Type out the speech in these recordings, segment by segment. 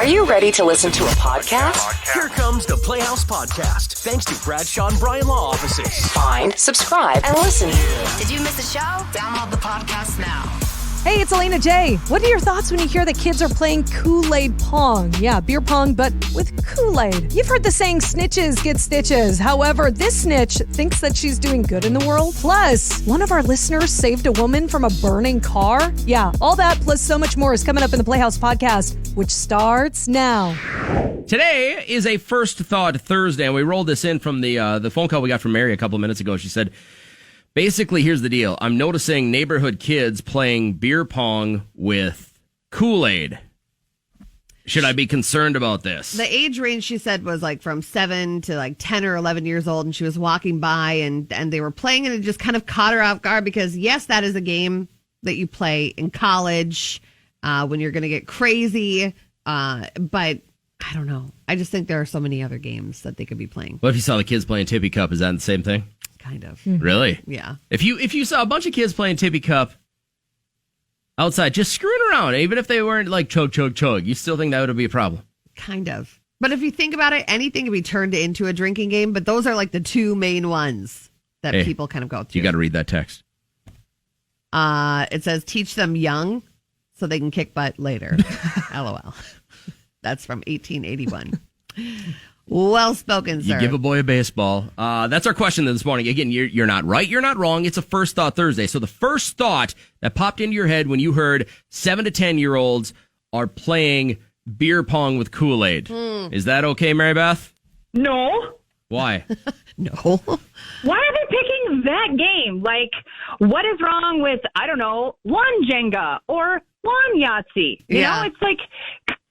Are you ready to listen to a podcast? Here comes the Playhouse Podcast, thanks to Bradshaw and Bryan Law Offices. Find, subscribe, and listen. Did you miss a show? Download the podcast now. Hey, it's Alayna J. What are your thoughts when you hear that kids are playing Kool-Aid pong? Yeah, beer pong, but with Kool-Aid. You've heard the saying, snitches get stitches. However, this snitch thinks that she's doing good in the world. Plus, one of our listeners saved a woman from a burning car. Yeah, all that plus so much more is coming up in the Playhouse Podcast, which starts now. Today is a First Thought Thursday, and we rolled this in from the phone call we got from Mary a couple of minutes ago. She said, basically, here's the deal. I'm noticing neighborhood kids playing beer pong with Kool-Aid. Should I be concerned about this? The age range, she said, was like from 7 to like 10 or 11 years old, and she was walking by, and they were playing, and it just kind of caught her off guard because, yes, that is a game that you play in college when you're going to get crazy, but I don't know. I just think there are so many other games that they could be playing. What if you saw the kids playing Tippy Cup? Is that the same thing? Kind of. Really? Yeah. If you saw a bunch of kids playing Tippy Cup outside, just screwing around, even if they weren't like chug, chug, chug, you still think that would be a problem? Kind of. But if you think about it, anything can be turned into a drinking game, but those are like the two main ones that people kind of go through. You got to read that text. It says, teach them young so they can kick butt later. LOL. That's from 1881. Well spoken, sir. You give a boy a baseball. That's our question this morning. Again, you're not right, you're not wrong. It's a First Thought Thursday. So the first thought that popped into your head when you heard 7 to 10-year-olds are playing beer pong with Kool-Aid. Is that okay, Mary Beth? No. Why? No. Why are they picking that game? Like, what is wrong with, I don't know, lawn Jenga or lawn Yahtzee? You know, it's like,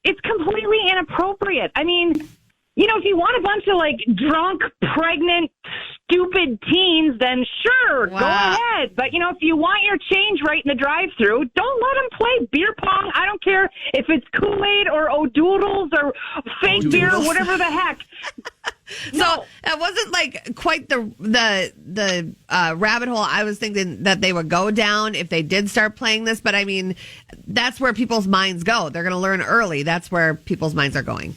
it's completely inappropriate. I mean, you know, if you want a bunch of, like, drunk, pregnant, stupid teens, then sure, go ahead. But, you know, if you want your change right in the drive-thru, don't let them play beer pong. I don't care if it's Kool-Aid or O'Doodles or fake beer or whatever the heck. So that wasn't like quite the rabbit hole I was thinking that they would go down if they did start playing this. But I mean, that's where people's minds go. They're going to learn early. That's where people's minds are going.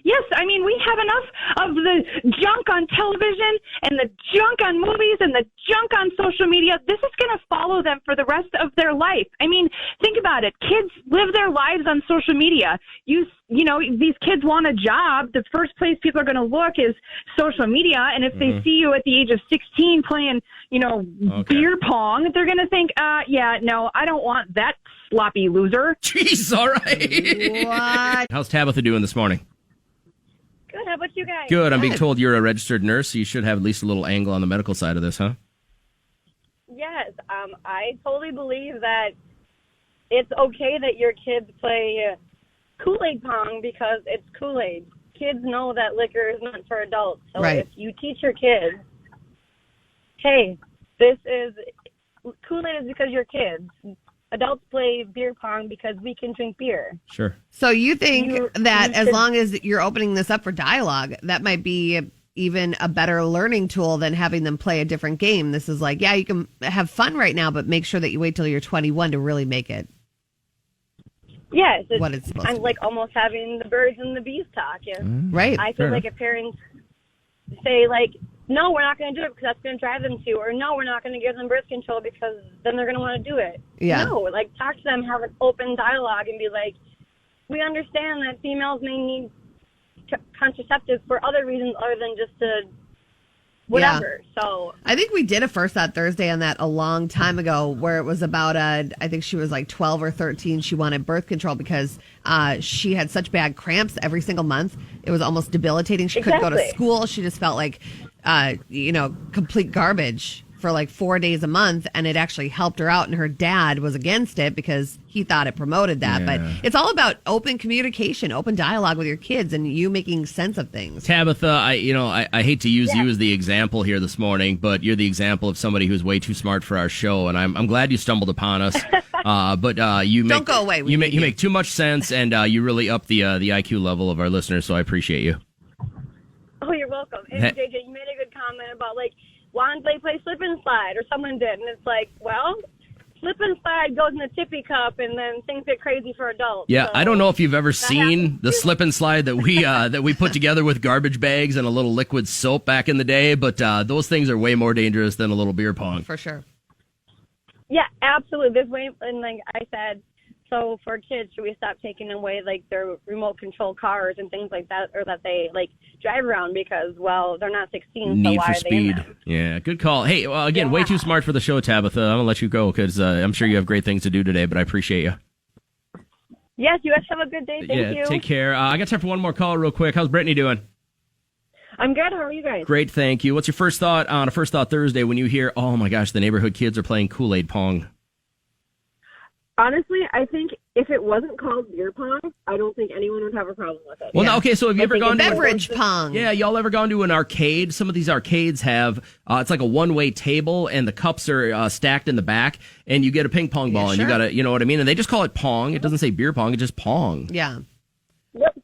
Yes, I mean, we have enough of the junk on television and the junk on movies and the junk on social media. This is going to follow them for the rest of their life. I mean, think about it. Kids live their lives on social media. You know, these kids want a job. The first place people are going to look is social media. And if they see you at the age of 16 playing, you know, beer pong, they're going to think, yeah, no, I don't want that sloppy loser. Jeez, all right. What? How's Tabitha doing this morning? Good. How about you guys? Good. I'm being told you're a registered nurse, so you should have at least a little angle on the medical side of this, huh? Yes. I totally believe that it's okay that your kids play Kool-Aid pong because it's Kool-Aid. Kids know that liquor is not for adults. So if you teach your kids, hey, Kool-Aid is because you're kids. Adults play beer pong because we can drink beer. Sure. So you think that as long as you're opening this up for dialogue, that might be even a better learning tool than having them play a different game. This is like, yeah, you can have fun right now, but make sure that you wait till you're 21 to really make it. Yes. What it's supposed to be. Like almost having the birds and the bees talk. Right. I feel like if parents say, like, no, we're not going to do it because that's going to drive them to, or no, we're not going to give them birth control because then they're going to want to do it. Yeah. No, like, talk to them, have an open dialogue, and be like, we understand that females may need contraceptives for other reasons other than just to whatever. Yeah. So I think we did a First Thought Thursday on that a long time ago where it was about I think she was like 12 or 13. She wanted birth control because she had such bad cramps every single month. It was almost debilitating. She couldn't go to school. She just felt like, complete garbage for like 4 days a month, and it actually helped her out, and her dad was against it because he thought it promoted that. Yeah. But it's all about open communication, open dialogue with your kids, and you making sense of things. Tabitha, I hate to use you as the example here this morning, but you're the example of somebody who's way too smart for our show, and I'm glad you stumbled upon us. But you don't go away. You make too much sense, and you really up the IQ level of our listeners. So I appreciate you. Oh, you're welcome. And JJ, you made a good comment about, like, why don't they play slip and slide, or someone did, and it's like, well, slip and slide goes in a tippy cup, and then things get crazy for adults. Yeah, So I don't know if you've ever seen happens. the slip and slide that we put together with garbage bags and a little liquid soap back in the day, but those things are way more dangerous than a little beer pong. For sure. Yeah, absolutely. This way, and like I said, so for kids, should we stop taking away like their remote control cars and things like that, or that they like drive around because, well, they're not 16, so Need why for are they in speed. them? Yeah, good call. Hey, well, again, way too smart for the show, Tabitha. I'm going to let you go because I'm sure you have great things to do today, but I appreciate you. Yes, you guys have a good day. Thank you. Take care. I got time for one more call real quick. How's Brittany doing? I'm good. How are you guys? Great, thank you. What's your first thought on a First Thought Thursday when you hear, oh my gosh, the neighborhood kids are playing Kool-Aid Pong? Honestly, I think if it wasn't called beer pong, I don't think anyone would have a problem with it. Well, okay, so have you ever gone to Beverage pong. Yeah, y'all ever gone to an arcade? Some of these arcades have, it's like a one-way table, and the cups are stacked in the back, and you get a ping pong ball, and you got to, you know what I mean? And they just call it pong. It doesn't say beer pong, it's just pong. Yeah. Yep.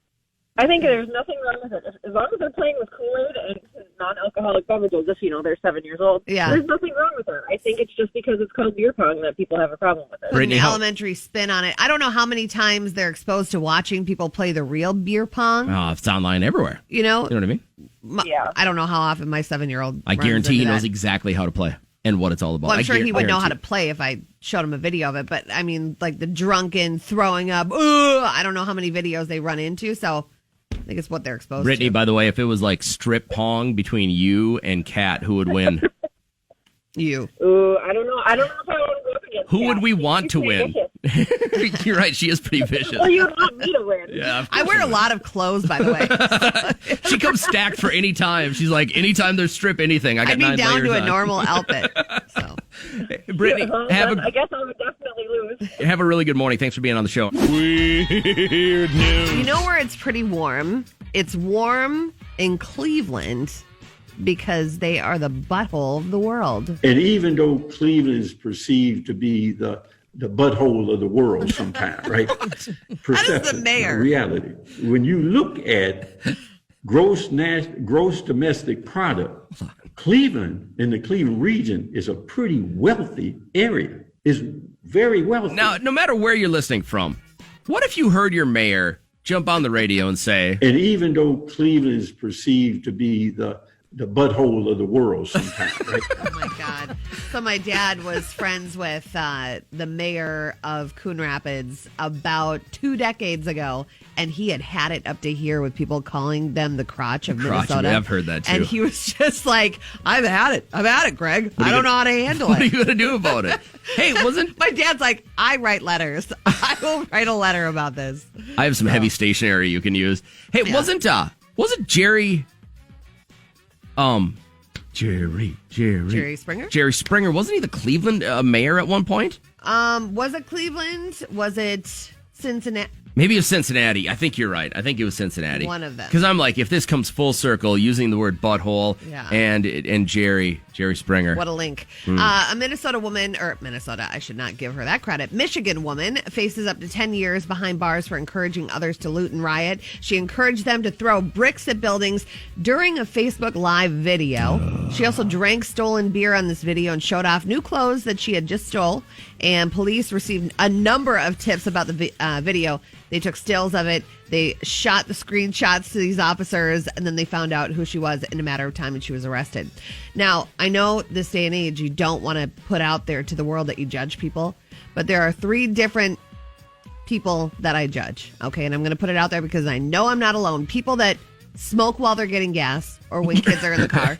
I think there's nothing wrong with it. As long as they're playing with Kool-Aid and non-alcoholic beverages, if, they're 7 years old, there's nothing wrong with it. I think it's just because it's called beer pong that people have a problem with it. Put an elementary spin on it. I don't know how many times they're exposed to watching people play the real beer pong. Oh, it's online everywhere. You know what I mean? Yeah. I don't know how often my 7-year-old I guarantee he knows exactly how to play and what it's all about. Well, I'm sure he would know how to play if I showed him a video of it. But, I mean, like the drunken throwing up, I don't know how many videos they run into, so I think it's what they're exposed Brittany, to. by the way, if it was like strip pong between you and Kat, who would win? You. Ooh, I don't know. I don't know if I want to go up against Who Kat. would we want to win? You're right. She is pretty vicious. Well, you want me to win. Yeah, I wear a lot of clothes, by the way. She comes stacked for any time. She's like, anytime there's strip anything, I got I'd be 9 down layers to a on. normal outfit. So, Brittany, I guess I would definitely lose. have a really good morning. Thanks for being on the show. Weird news. you know where it's pretty warm? It's warm in Cleveland because they are the butthole of the world. And even though Cleveland is perceived to be the butthole of the world sometimes, right? Perception, mayor. reality. When you look at gross domestic product, Cleveland in the Cleveland region is a pretty wealthy area. It's very wealthy. Now, no matter where you're listening from, what if you heard your mayor jump on the radio and say, and even though Cleveland is perceived to be the butthole of the world sometimes, right? Oh, my God. So my dad was friends with the mayor of Coon Rapids about 2 decades ago, and he had it up to here with people calling them the crotch of Minnesota. I've heard that, too. And he was just like, I've had it, Greg. I don't know how to handle what are it. you going to do about it? Hey, wasn't... My dad's like, I write letters. I will write a letter about this. I have some heavy stationery you can use. Hey, Yeah. wasn't Jerry... Jerry Springer? Jerry Springer, wasn't he the Cleveland mayor at one point? Was it Cleveland? Was it Cincinnati? Maybe it was Cincinnati. I think you're right. I think it was Cincinnati. One of them. Because I'm like, if this comes full circle, using the word butthole and Jerry Springer. What a link. A Minnesota woman, or Minnesota, I should not give her that credit. Michigan woman faces up to 10 years behind bars for encouraging others to loot and riot. She encouraged them to throw bricks at buildings during a Facebook Live video. She also drank stolen beer on this video and showed off new clothes that she had just stole. And police received a number of tips about the video. They took stills of it. They shot the screenshots to these officers, and then they found out who she was in a matter of time, and she was arrested. Now, I know this day and age, you don't want to put out there to the world that you judge people, but there are 3 different people that I judge, okay? And I'm going to put it out there because I know I'm not alone. People that smoke while they're getting gas or when kids are in the car.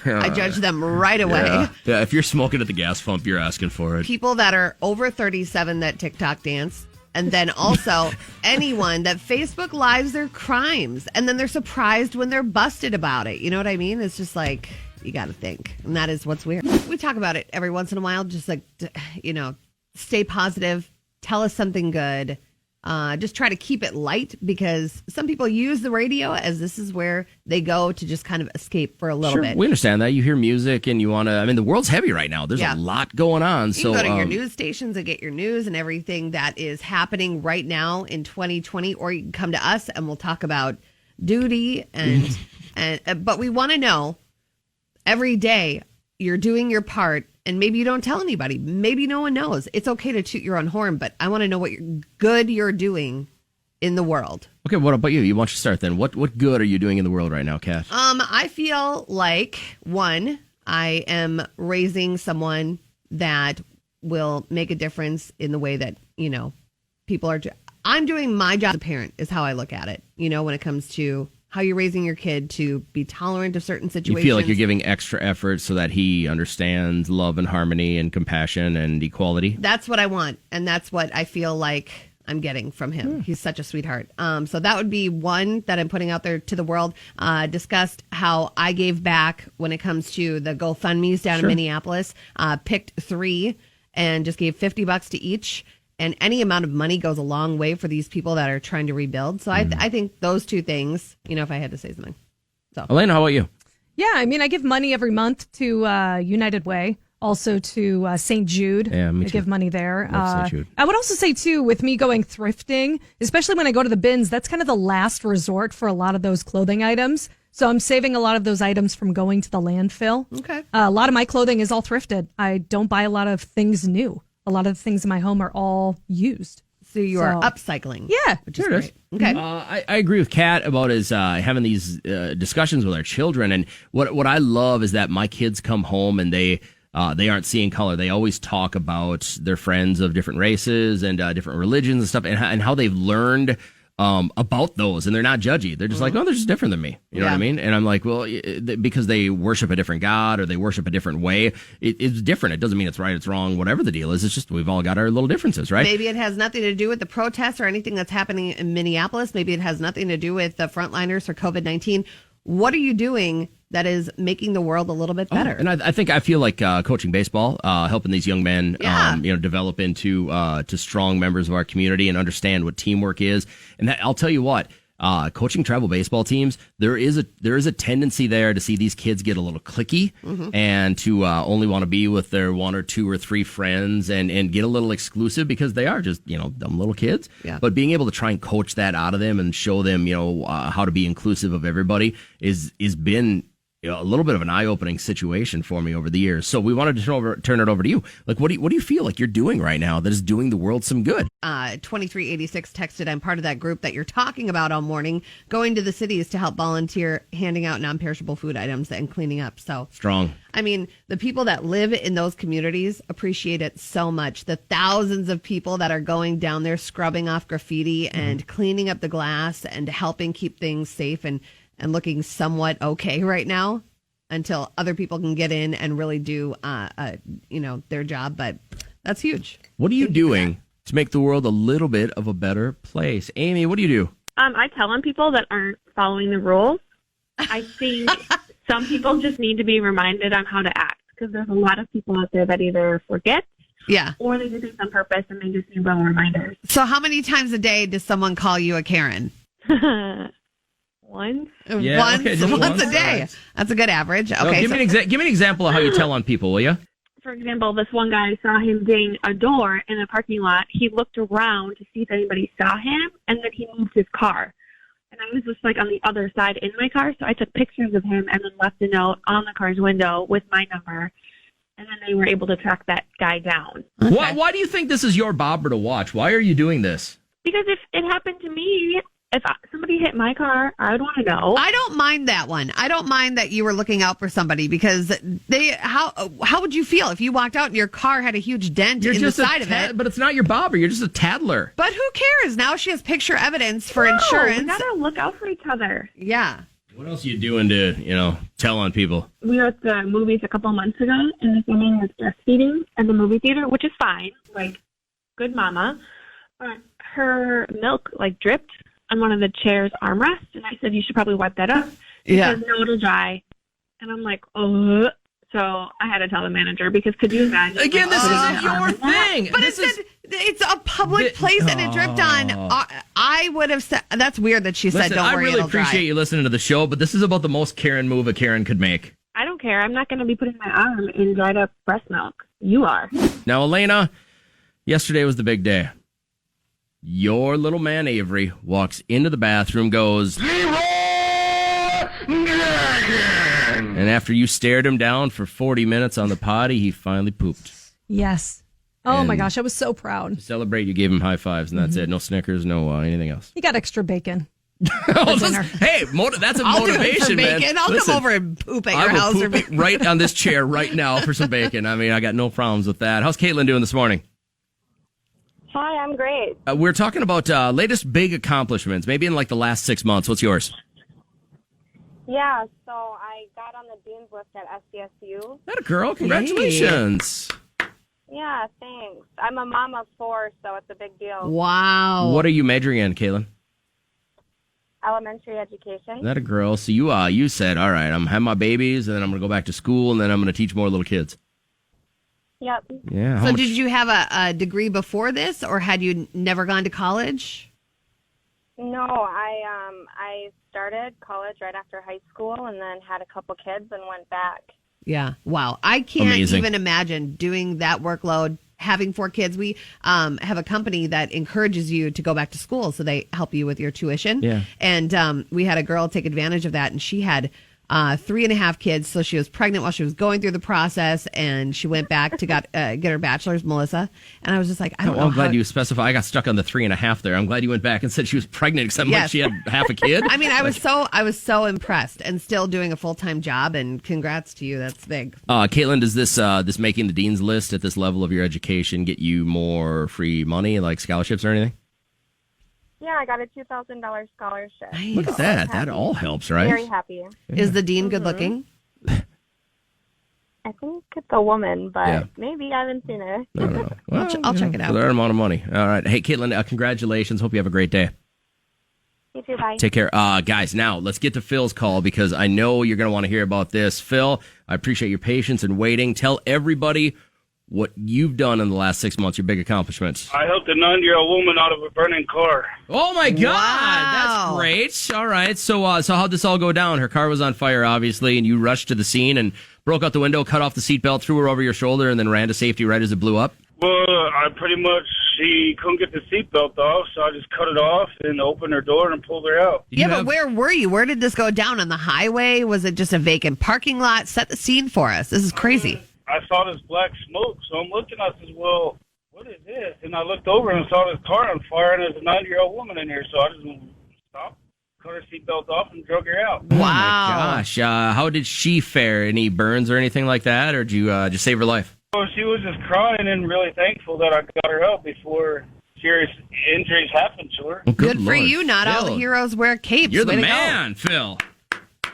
I judge them right away. Yeah, if you're smoking at the gas pump, you're asking for it. People that are over 37 that TikTok dance. And then also anyone that Facebook Lives their crimes. And then they're surprised when they're busted about it. You know what I mean? It's just like, you got to think. And that is what's weird. We talk about it every once in a while. Just like, stay positive. Tell us something good. Just try to keep it light because some people use the radio as this is where they go to just kind of escape for a little bit. We understand that. You hear music and you want to, I mean, the world's heavy right now. There's a lot going on. You can go to your news stations and get your news and everything that is happening right now in 2020, or you can come to us and we'll talk about duty but we want to know every day, you're doing your part, and maybe you don't tell anybody. Maybe no one knows. It's okay to toot your own horn, but I want to know what good you're doing in the world. Okay, what about you? You want to start then? What good are you doing in the world right now, Kat? I feel like, one, I am raising someone that will make a difference in the way that, people are. I'm doing my job as a parent is how I look at it, when it comes to how you're raising your kid to be tolerant of certain situations. You feel like you're giving extra effort so that he understands love and harmony and compassion and equality? That's what I want, and that's what I feel like I'm getting from him. He's such a sweetheart. So that would be one that I'm putting out there to the world. Discussed how I gave back when it comes to the GoFundMe's down in Minneapolis. Picked 3 and just gave $50 to each. And any amount of money goes a long way for these people that are trying to rebuild. So I think those 2 things, if I had to say something. So, Alayna, how about you? Yeah, I mean, I give money every month to United Way, also to St. Jude. Yeah, me I too. give money there. Love St. Jude. I would also say, too, with me going thrifting, especially when I go to the bins, that's kind of the last resort for a lot of those clothing items. So I'm saving a lot of those items from going to the landfill. Okay. A lot of my clothing is all thrifted. I don't buy a lot of things new. A lot of the things in my home are all used. So you are upcycling. Yeah. Which is great. Okay. I agree with Kat about having these discussions with our children. And what I love is that my kids come home and they aren't seeing color. They always talk about their friends of different races and different religions and stuff and how they've learned about those, and they're not judgy. They're just like, oh, they're just different than me. You know what I mean? And I'm like, well, because they worship a different God or they worship a different way, it's different. It doesn't mean it's right, it's wrong, whatever the deal is. It's just we've all got our little differences, right? Maybe it has nothing to do with the protests or anything that's happening in Minneapolis. Maybe it has nothing to do with the frontliners for COVID-19. What are you doing that is making the world a little bit better? And I feel like coaching baseball, helping these young men, develop into to strong members of our community and understand what teamwork is. And I'll tell you what, coaching travel baseball teams, there is a tendency there to see these kids get a little cliquey and to only want to be with their 1 or 2 or 3 friends and get a little exclusive because they are just dumb little kids. Yeah. But being able to try and coach that out of them and show them how to be inclusive of everybody is been a little bit of an eye-opening situation for me over the years. So we wanted to turn it over to you. Like, what do you feel like you're doing right now that is doing the world some good? 2386 texted, I'm part of that group that you're talking about all morning, going to the cities to help volunteer, handing out non-perishable food items and cleaning up. So strong. I mean, the people that live in those communities appreciate it so much. The thousands of people that are going down there, scrubbing off graffiti and cleaning up the glass and helping keep things safe and looking somewhat okay right now until other people can get in and really do, their job. But that's huge. What are you doing to make the world a little bit of a better place? Amy, what do you do? I tell on people that aren't following the rules. I think some people just need to be reminded on how to act because there's a lot of people out there that either forget or they do things on purpose and they just need little reminders. So how many times a day does someone call you a Karen? Once. Yeah, once a day. Right. That's a good average. Okay, so give me an example of how you tell on people, will you? For example, this one guy saw him ding a door in a parking lot. He looked around to see if anybody saw him, and then he moved his car. And I was just like on the other side in my car, so I took pictures of him and then left a note on the car's window with my number. And then they were able to track that guy down. Okay. Why do you think this is your bobber to watch? Why are you doing this? Because if it happened to me, if somebody hit my car, I would want to know. I don't mind that one. I don't mind that you were looking out for somebody because how would you feel if you walked out and your car had a huge dent in the side of it? But it's not your bobber. You're just a tattler. But who cares? Now she has picture evidence for insurance. We gotta look out for each other. Yeah. What else are you doing to, tell on people? We were at the movies a couple months ago, and this woman was breastfeeding at the movie theater, which is fine. Like, good mama. But her milk, dripped on one of the chair's armrests, and I said, you should probably wipe that up. She says, no, it'll dry. And I'm like, oh. So I had to tell the manager because could you imagine? Again, this isn't your thing. But it's a public place and it dripped on. I would have said, that's weird that she said, don't worry, I really it'll appreciate dry. you listening to the show, but this is about the most Karen move a Karen could make. I don't care. I'm not going to be putting my arm in dried up breast milk. You are. Now, Alayna, yesterday was the big day. Your little man, Avery, walks into the bathroom, goes, Leroy And after you stared him down for 40 minutes on the potty, he finally pooped. Yes. Oh my And gosh, I was so proud. To celebrate, you gave him high fives, and that's it. No Snickers, no anything else. He got extra bacon. Hey, that's a I'll do it for motivation, man. bacon. I'll come over and poop at your house. I will poop right on this chair right now for some bacon. I mean, I got no problems with that. How's Caitlin doing this morning? Hi, I'm great. We're talking about latest big accomplishments, maybe in like the last 6 months. What's yours? Yeah, so I got on the dean's list at SDSU. That a girl. Congratulations. Yeah, thanks. I'm a mom of 4, so it's a big deal. Wow. What are you majoring in, Caitlin? Elementary education. That a girl. So you said, all right, I'm having my babies, and then I'm going to go back to school, and then I'm going to teach more little kids. Yep. Yeah. So did you have a degree before this, or had you never gone to college? No, I started college right after high school and then had a couple kids and went back. Yeah. Wow. I can't Amazing. even imagine doing that workload, having 4 kids. We have a company that encourages you to go back to school, so they help you with your tuition. Yeah. And we had a girl take advantage of that, and she had 3.5 kids, so she was pregnant while she was going through the process, and she went back to get her bachelor's, Melissa. And I was just like, I don't know. I'm glad you specify. I got stuck on the 3.5 there. I'm glad you went back and said she was pregnant because Yes. she had half a kid. I mean, I was so impressed, and still doing a full-time job. And congrats to you. That's big. Caitlin, does this making the dean's list at this level of your education get you more free money, like scholarships or anything? Yeah, I got a $2,000 scholarship. Nice. Look at that. That all helps, right? Very happy. Is the dean good looking? I think it's a woman, but Yeah. maybe I haven't seen her. No. I'll check it out. For the right amount of money. All right. Hey, Caitlin, congratulations. Hope you have a great day. You too, bye. Take care. Guys, now let's get to Phil's call because I know you're going to want to hear about this. Phil, I appreciate your patience and waiting. Tell everybody what you've done in the last 6 months, your big accomplishments. I helped a 9-year-old woman out of a burning car. Oh, my God. Wow. That's great. All right. So how'd this all go down? Her car was on fire, obviously, and you rushed to the scene and broke out the window, cut off the seatbelt, threw her over your shoulder, and then ran to safety right as it blew up? Well, she couldn't get the seatbelt off, so I just cut it off and opened her door and pulled her out. But where were you? Where did this go down? On the highway? Was it just a vacant parking lot? Set the scene for us. This is crazy. I saw this black smoke, so I'm looking, I said, well, what is this? And I looked over and saw this car on fire, and there's a 9-year-old woman in here, so I just stopped, cut her seatbelt off, and drug her out. Wow. Oh, my gosh. How did she fare? Any burns or anything like that, or did you just save her life? Well, she was just crying and really thankful that I got her out before serious injuries happened to her. Well, Good for Lord, you. Not all Phil. the heroes wear capes. You're the Way to go. man, Phil.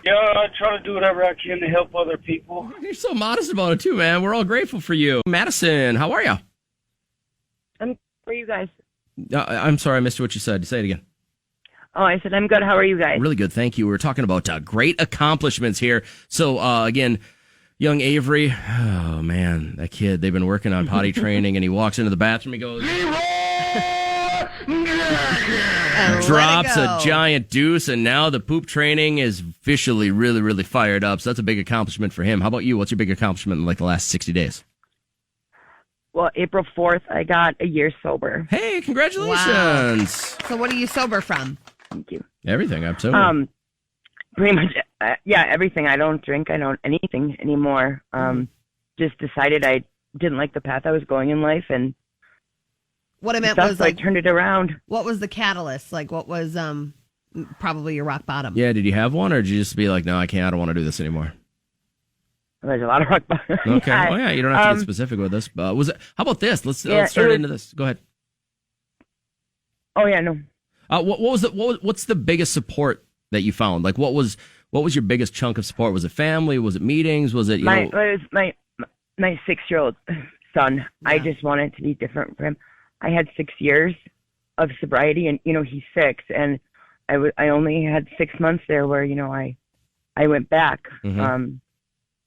Yeah, I try to do whatever I can to help other people. You're so modest about it, too, man. We're all grateful for you. Madison, how are you? How are you guys? I'm sorry, I missed what you said. Say it again. Oh, I said I'm good. How are you guys? Really good, thank you. We're talking about great accomplishments here. So, again, young Avery, oh, man, that kid, they've been working on potty training, and he walks into the bathroom, he goes... drops a giant deuce, and now the poop training is officially really, really fired up. So that's a big accomplishment for him. How about you? What's your big accomplishment in like the last 60 days? Well, April 4th, I got a year sober. Hey, congratulations. Wow. So what are you sober from? Thank you. Everything, absolutely. Pretty much, yeah, everything. I don't drink. I don't anything anymore. Just decided I didn't like the path I was going in life, and What I meant stuff, was so like, I turned it around. what was the catalyst? Like, what was probably your rock bottom? Yeah, did you have one, or did you just be like, no, I can't, I don't want to do this anymore? There's a lot of rock bottom. Okay. Yeah. Oh, yeah, you don't have to get specific with this. Was it? How about this? Let's start into this. Go ahead. Oh yeah, no. What's the biggest support that you found? Like, what was your biggest chunk of support? Was it family? Was it meetings? Was it It was my 6-year-old son. Yeah. I just wanted to be different for him. I had 6 years of sobriety, and he's 6, and I only had 6 months there where I went back. Mm-hmm.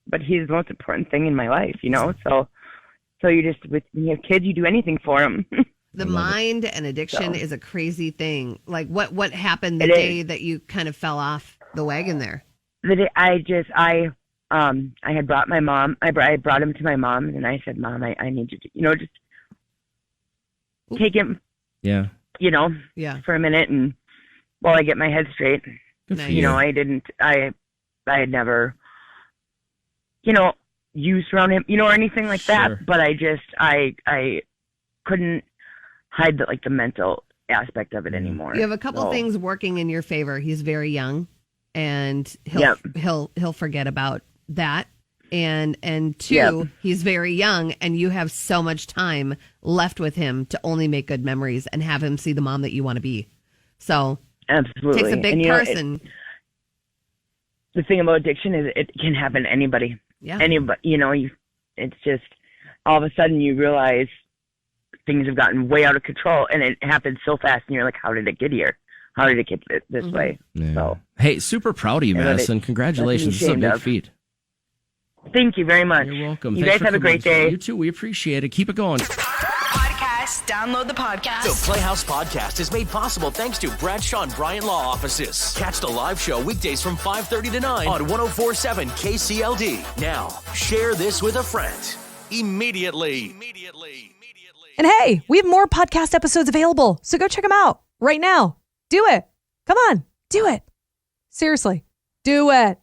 But he's the most important thing in my life, So you just when you have kids, you do anything for them. The mind and addiction is a crazy thing. Like what happened the day that you kind of fell off the wagon there? The day I had brought my mom. I brought him to my mom, and I said, "Mom, I need you to, just take him, yeah, for a minute, and while I get my head straight." Nice. I didn't. I had never, used around him, or anything like that. But I couldn't hide the mental aspect of it anymore. You have a couple things working in your favor. He's very young, and he'll forget about that. And two, he's very young, and you have so much time left with him to only make good memories and have him see the mom that you want to be. So absolutely, it takes a big person. The thing about addiction is it can happen to anybody. Yeah. Anybody, it's just all of a sudden you realize things have gotten way out of control, and it happens so fast, and you're like, how did it get here? How did it get this way? Yeah. So, hey, super proud of you, Madison. Congratulations. This is a big feat. Thank you very much. You're welcome. You Thanks guys have a great day. You too. We appreciate it. Keep it going. Podcast. Download the podcast. The Playhouse Podcast is made possible thanks to Bradshaw and Bryan Law Offices. Catch the live show weekdays from 5:30 to 9 on 104.7 KCLD. Now, share this with a friend. Immediately. And hey, we have more podcast episodes available, so go check them out right now. Do it. Come on, do it. Seriously, do it.